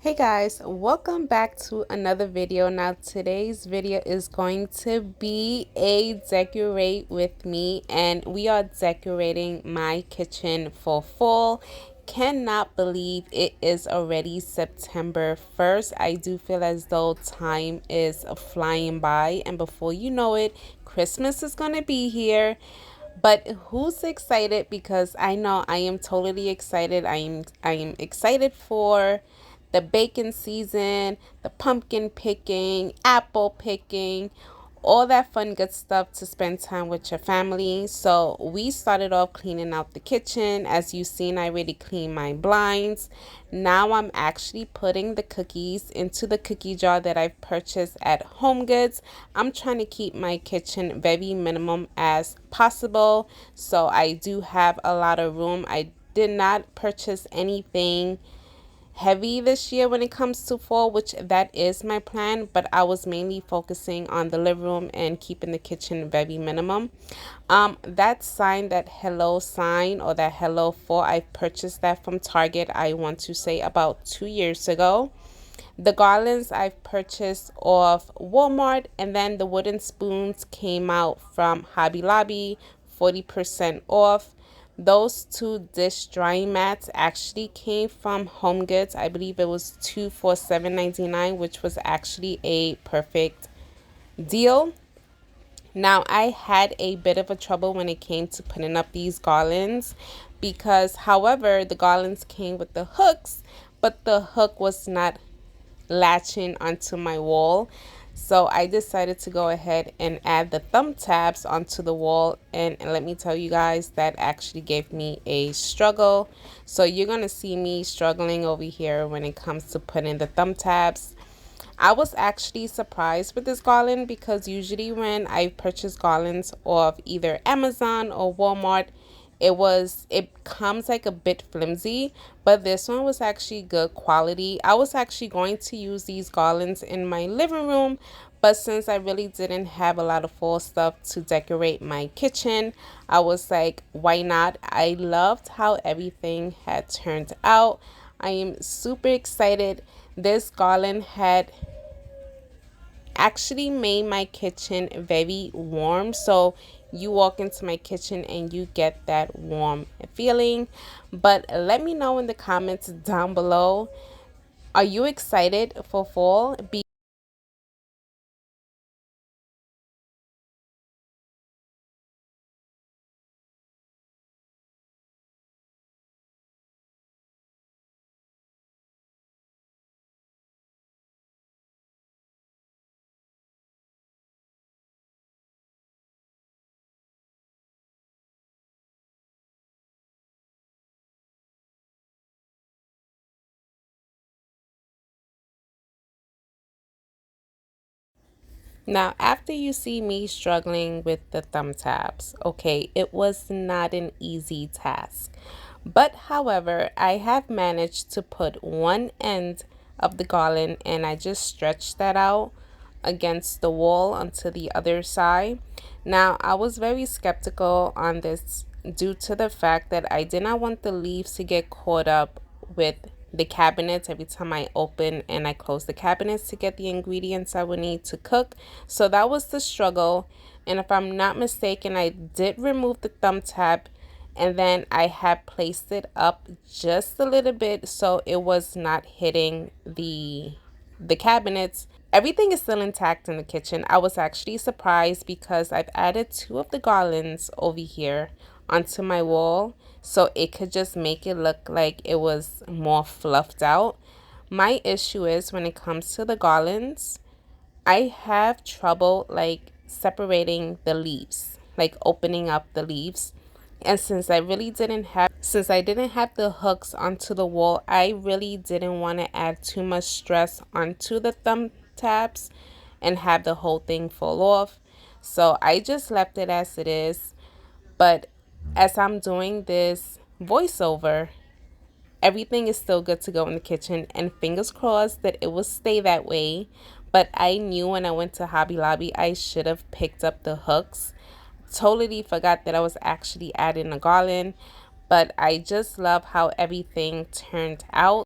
Hey guys, welcome back to another video. Now today's video is going to be a decorate with me, and we are decorating my kitchen for fall. Cannot believe it is already September 1st. I do feel as though time is flying by, and before you know it, Christmas is going to be here. But who's excited? Because I know I am totally excited. I am excited for the bacon season, the pumpkin picking, apple picking, all that fun good stuff to spend time with your family. So we started off cleaning out the kitchen. As you've seen, I already cleaned my blinds. Now I'm actually putting the cookies into the cookie jar that I've purchased at Home Goods. I'm trying to keep my kitchen very minimum as possible, so I do have a lot of room. I did not purchase anything heavy this year when it comes to fall, which that is my plan, but I was mainly focusing on the living room and keeping the kitchen very minimum. That sign, that hello sign, or that hello fall, I purchased that from Target, I want to say about 2 years ago. The garlands I've purchased off Walmart, and then the wooden spoons came out from Hobby Lobby, 40% off. Those two dish drying mats actually came from Home Goods. I believe it was two for $7.99, which was actually a perfect deal. Now, I had a bit of a trouble when it came to putting up these garlands because, however, the garlands came with the hooks, but the hook was not latching onto my wall. So I decided to go ahead and add the thumb tabs onto the wall, and let me tell you guys, that actually gave me a struggle. So you're gonna see me struggling over here when it comes to putting the thumb tabs. I was actually surprised with this garland because usually when I purchase garlands off either Amazon or Walmart, it comes like a bit flimsy, but this one was actually good quality. I was actually going to use these garlands in my living room, but since I really didn't have a lot of fall stuff to decorate my kitchen, I was like, why not? I loved how everything had turned out. I am super excited. This garland had actually made my kitchen very warm, so you walk into my kitchen and you get that warm feeling. But let me know in the comments down below, are you excited for fall? Now, after you see me struggling with the thumb tabs, okay, it was not an easy task. But however, I have managed to put one end of the garland and I just stretched that out against the wall onto the other side. Now, I was very skeptical on this due to the fact that I did not want the leaves to get caught up with the cabinets every time I open and I close the cabinets to get the ingredients I would need to cook. So that was the struggle. And if I'm not mistaken, I did remove the thumb tab and then I had placed it up just a little bit so it was not hitting the cabinets. Everything is still intact in the kitchen. I was actually surprised because I've added two of the garlands over here onto my wall so it could just make it look like it was more fluffed out. My issue is when it comes to the garlands, I have trouble like separating the leaves, like opening up the leaves. And since I didn't have the hooks onto the wall, I really didn't want to add too much stress onto the thumb tabs and have the whole thing fall off. So I just left it as it is. But as I'm doing this voiceover, everything is still good to go in the kitchen, and fingers crossed that it will stay that way. But I knew when I went to Hobby Lobby, I should have picked up the hooks. Totally forgot that I was actually adding a garland, but I just love how everything turned out.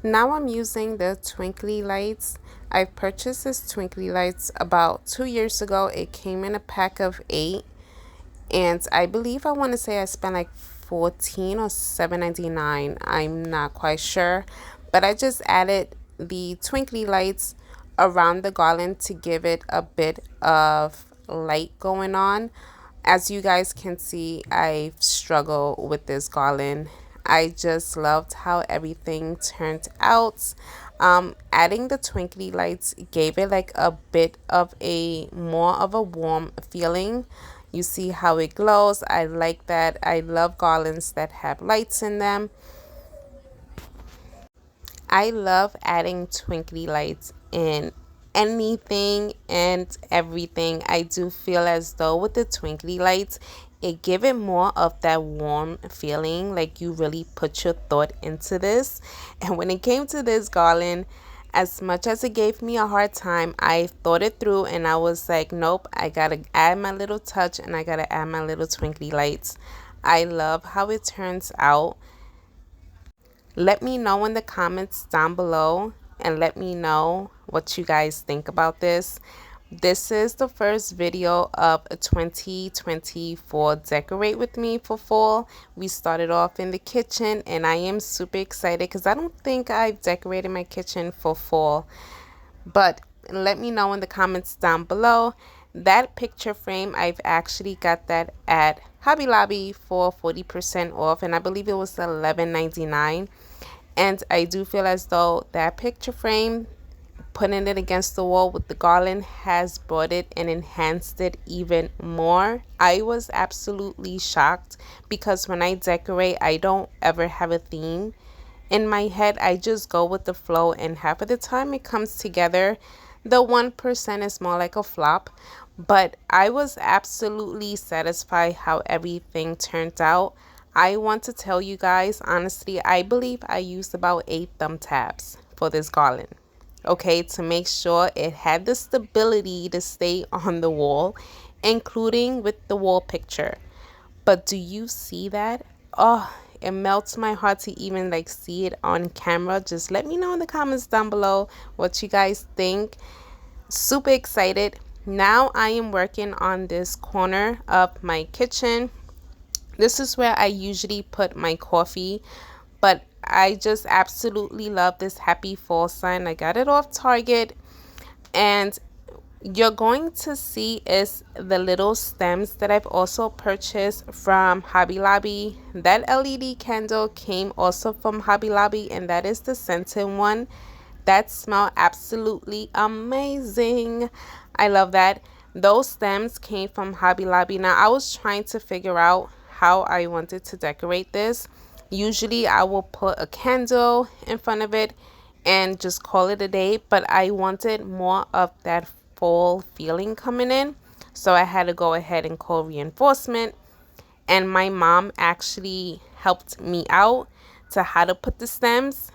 Now I'm using the twinkly lights. I purchased this twinkly lights about 2 years ago. It came in a pack of 8, and I believe I want to say I spent like 14 or 7.99. I'm not quite sure, but I just added the twinkly lights around the garland to give it a bit of light going on. As you guys can see, I struggle with this garland. I just loved how everything turned out. Adding the twinkly lights gave it like a bit of a more of a warm feeling. You see how it glows. I like that. I love garlands that have lights in them. I love adding twinkly lights in anything and everything. I do feel as though with the twinkly lights, it give it more of that warm feeling, like you really put your thought into this. And when it came to this garland, as much as it gave me a hard time, I thought it through and I was like, nope, I gotta add my little touch and I gotta add my little twinkly lights. I love how it turns out. Let me know in the comments down below and let me know what you guys think about this. This is the first video of 2024 Decorate With Me for fall. We started off in the kitchen and I am super excited because I don't think I've decorated my kitchen for fall. But let me know in the comments down below. That picture frame, I've actually got that at Hobby Lobby for 40% off, and I believe it was $11.99. And I do feel as though that picture frame, putting it against the wall with the garland, has brought it and enhanced it even more. I was absolutely shocked because when I decorate, I don't ever have a theme in my head. I just go with the flow, and half of the time it comes together. The 1% is more like a flop, but I was absolutely satisfied how everything turned out. I want to tell you guys, honestly, I believe I used about 8 thumb taps for this garland, okay, to make sure it had the stability to stay on the wall, including with the wall picture. But do you see that? Oh, it melts my heart to even like see it on camera. Just let me know in the comments down below what you guys think. Super excited. Now I am working on this corner of my kitchen. This is where I usually put my coffee, but I just absolutely love this happy fall sign. I got it off Target, and you're going to see is the little stems that I've also purchased from Hobby Lobby. That LED candle came also from Hobby Lobby, and that is the scented one. That smell absolutely amazing. I love that. Those stems came from Hobby Lobby. Now I was trying to figure out how I wanted to decorate this. Usually I will put a candle in front of it and just call it a day, but I wanted more of that fall feeling coming in, so I had to go ahead and call reinforcement, and my mom actually helped me out to how to put the stems,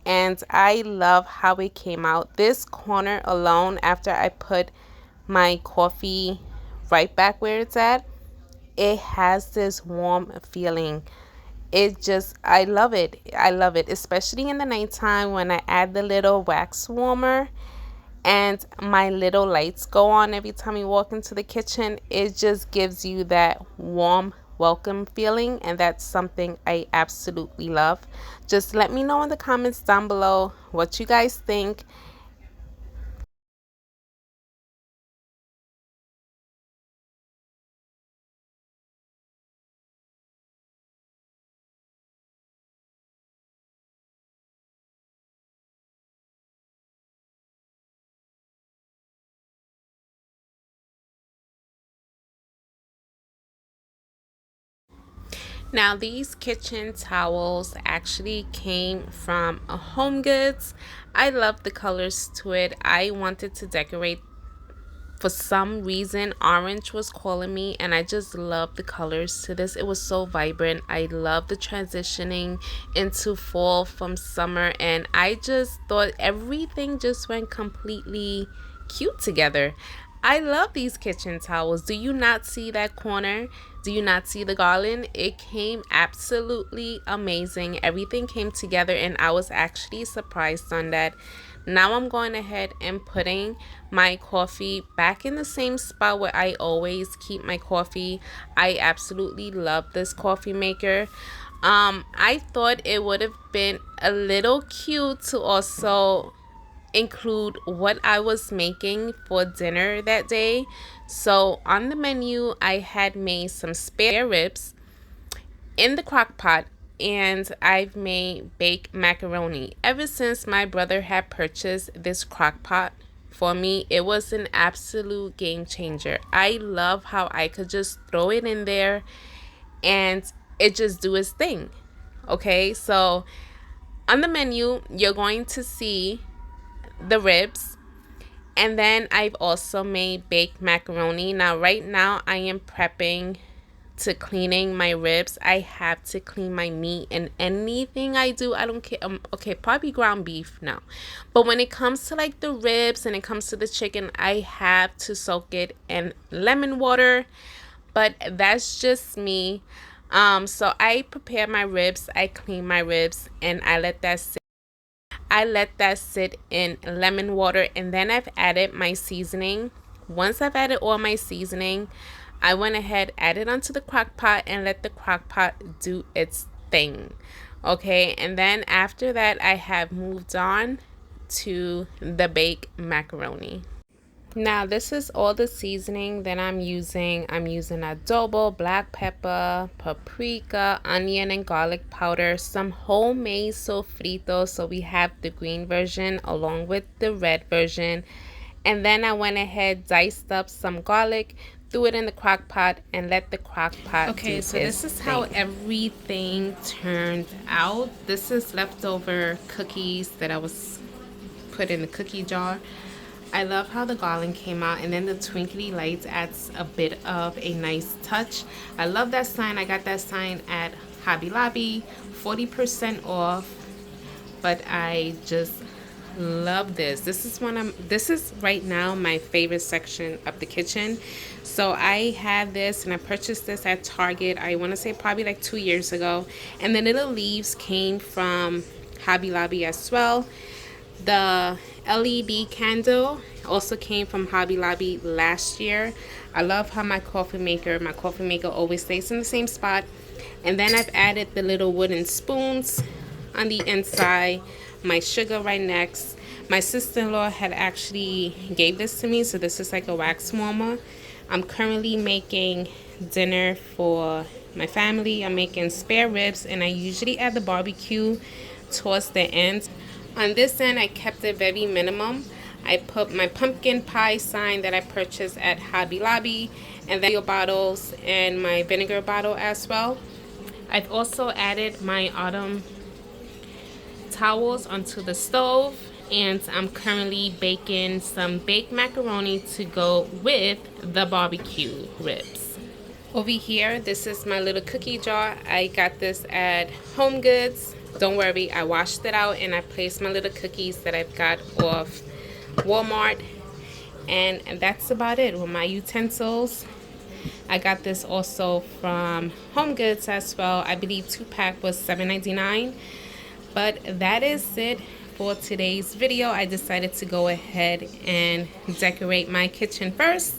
and I love how it came out. This corner alone, after I put my coffee right back where it's at, it has this warm feeling. It just, I love it. I love it, especially in the nighttime when I add the little wax warmer and my little lights go on every time you walk into the kitchen. It just gives you that warm welcome feeling, and that's something I absolutely love. Just let me know in the comments down below what you guys think. Now these kitchen towels actually came from a Home Goods. I love the colors to it. I wanted to decorate, for some reason orange was calling me, and I just love the colors to this. It was so vibrant. I love the transitioning into fall from summer, and I just thought everything just went completely cute together. I love these kitchen towels. Do you not see that corner? Do you not see the garland? It came absolutely amazing. Everything came together and I was actually surprised on that. Now I'm going ahead and putting my coffee back in the same spot where I always keep my coffee. I absolutely love this coffee maker. I thought it would have been a little cute to also include what I was making for dinner that day. So on the menu, I had made some spare ribs in the crock pot, and I've made baked macaroni. Ever since my brother had purchased this crock pot for me, it was an absolute game changer. I love how I could just throw it in there and it just do its thing. Okay, so on the menu, you're going to see the ribs, and then I've also made baked macaroni. Now right now I am prepping to cleaning my ribs. I have to clean my meat, and anything I do, I don't care. Okay, probably ground beef now, but when it comes to like the ribs and it comes to the chicken, I have to soak it in lemon water. But that's just me. So I prepare my ribs, I clean my ribs, and I let that sit in lemon water, and then I've added my seasoning. Once I've added all my seasoning, I went ahead, added onto the crock pot, and let the crock pot do its thing. Okay, and then after that, I have moved on to the baked macaroni. Now this is all the seasoning that I'm using. I'm using adobo, black pepper, paprika, onion and garlic powder, some homemade sofrito. So we have the green version along with the red version. And then I went ahead, diced up some garlic, threw it in the crock pot, and let the crock pot Okay, so this is how everything turned out. This is leftover cookies that I was put in the cookie jar. I love how the garland came out, and then the twinkly lights adds a bit of a nice touch. I love that sign. I got that sign at Hobby Lobby, 40% off. But I just love this. This is right now my favorite section of the kitchen. So I had this and I purchased this at Target. I want to say probably like 2 years ago. And the little leaves came from Hobby Lobby as well. The LED candle also came from Hobby Lobby last year. I love how my coffee maker always stays in the same spot. And then I've added the little wooden spoons on the inside, my sugar right next. My sister-in-law had actually gave this to me, so this is like a wax warmer. I'm currently making dinner for my family. I'm making spare ribs, and I usually add the barbecue towards the end. On this end, I kept it very minimum. I put my pumpkin pie sign that I purchased at Hobby Lobby, and then bottles and my vinegar bottle as well. I've also added my autumn towels onto the stove, and I'm currently baking some baked macaroni to go with the barbecue ribs. Over here, this is my little cookie jar. I got this at Home Goods. Don't worry, I washed it out and I placed my little cookies that I've got off Walmart. And that's about it with my utensils. I got this also from Home Goods as well. I believe 2-pack was $7.99. But that is it for today's video. I decided to go ahead and decorate my kitchen first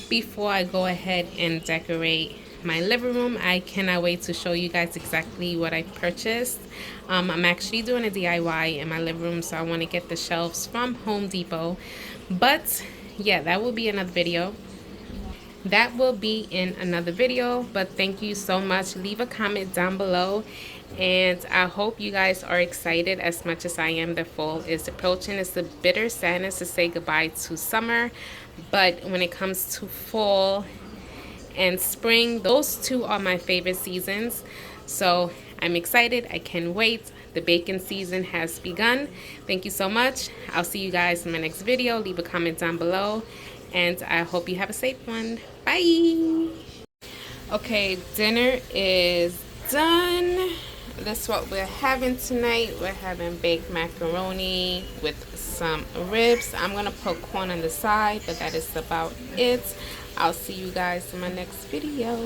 before I go ahead and decorate my living room. I cannot wait to show you guys exactly what I purchased. I'm actually doing a DIY in my living room, so I want to get the shelves from Home Depot. But yeah, that will be another video. But thank you so much. Leave a comment down below, and I hope you guys are excited as much as I am. The fall is approaching. It's a bitter sadness to say goodbye to summer, but when it comes to fall and spring, those two are my favorite seasons. So I'm excited. I can't wait. The baking season has begun. Thank you so much. I'll see you guys in my next video. Leave a comment down below, and I hope you have a safe one. Bye. Okay, dinner is done. this is what we're having tonight. We're having baked macaroni with some ribs. I'm gonna put corn on the side, but that is about it. I'll see you guys in my next video.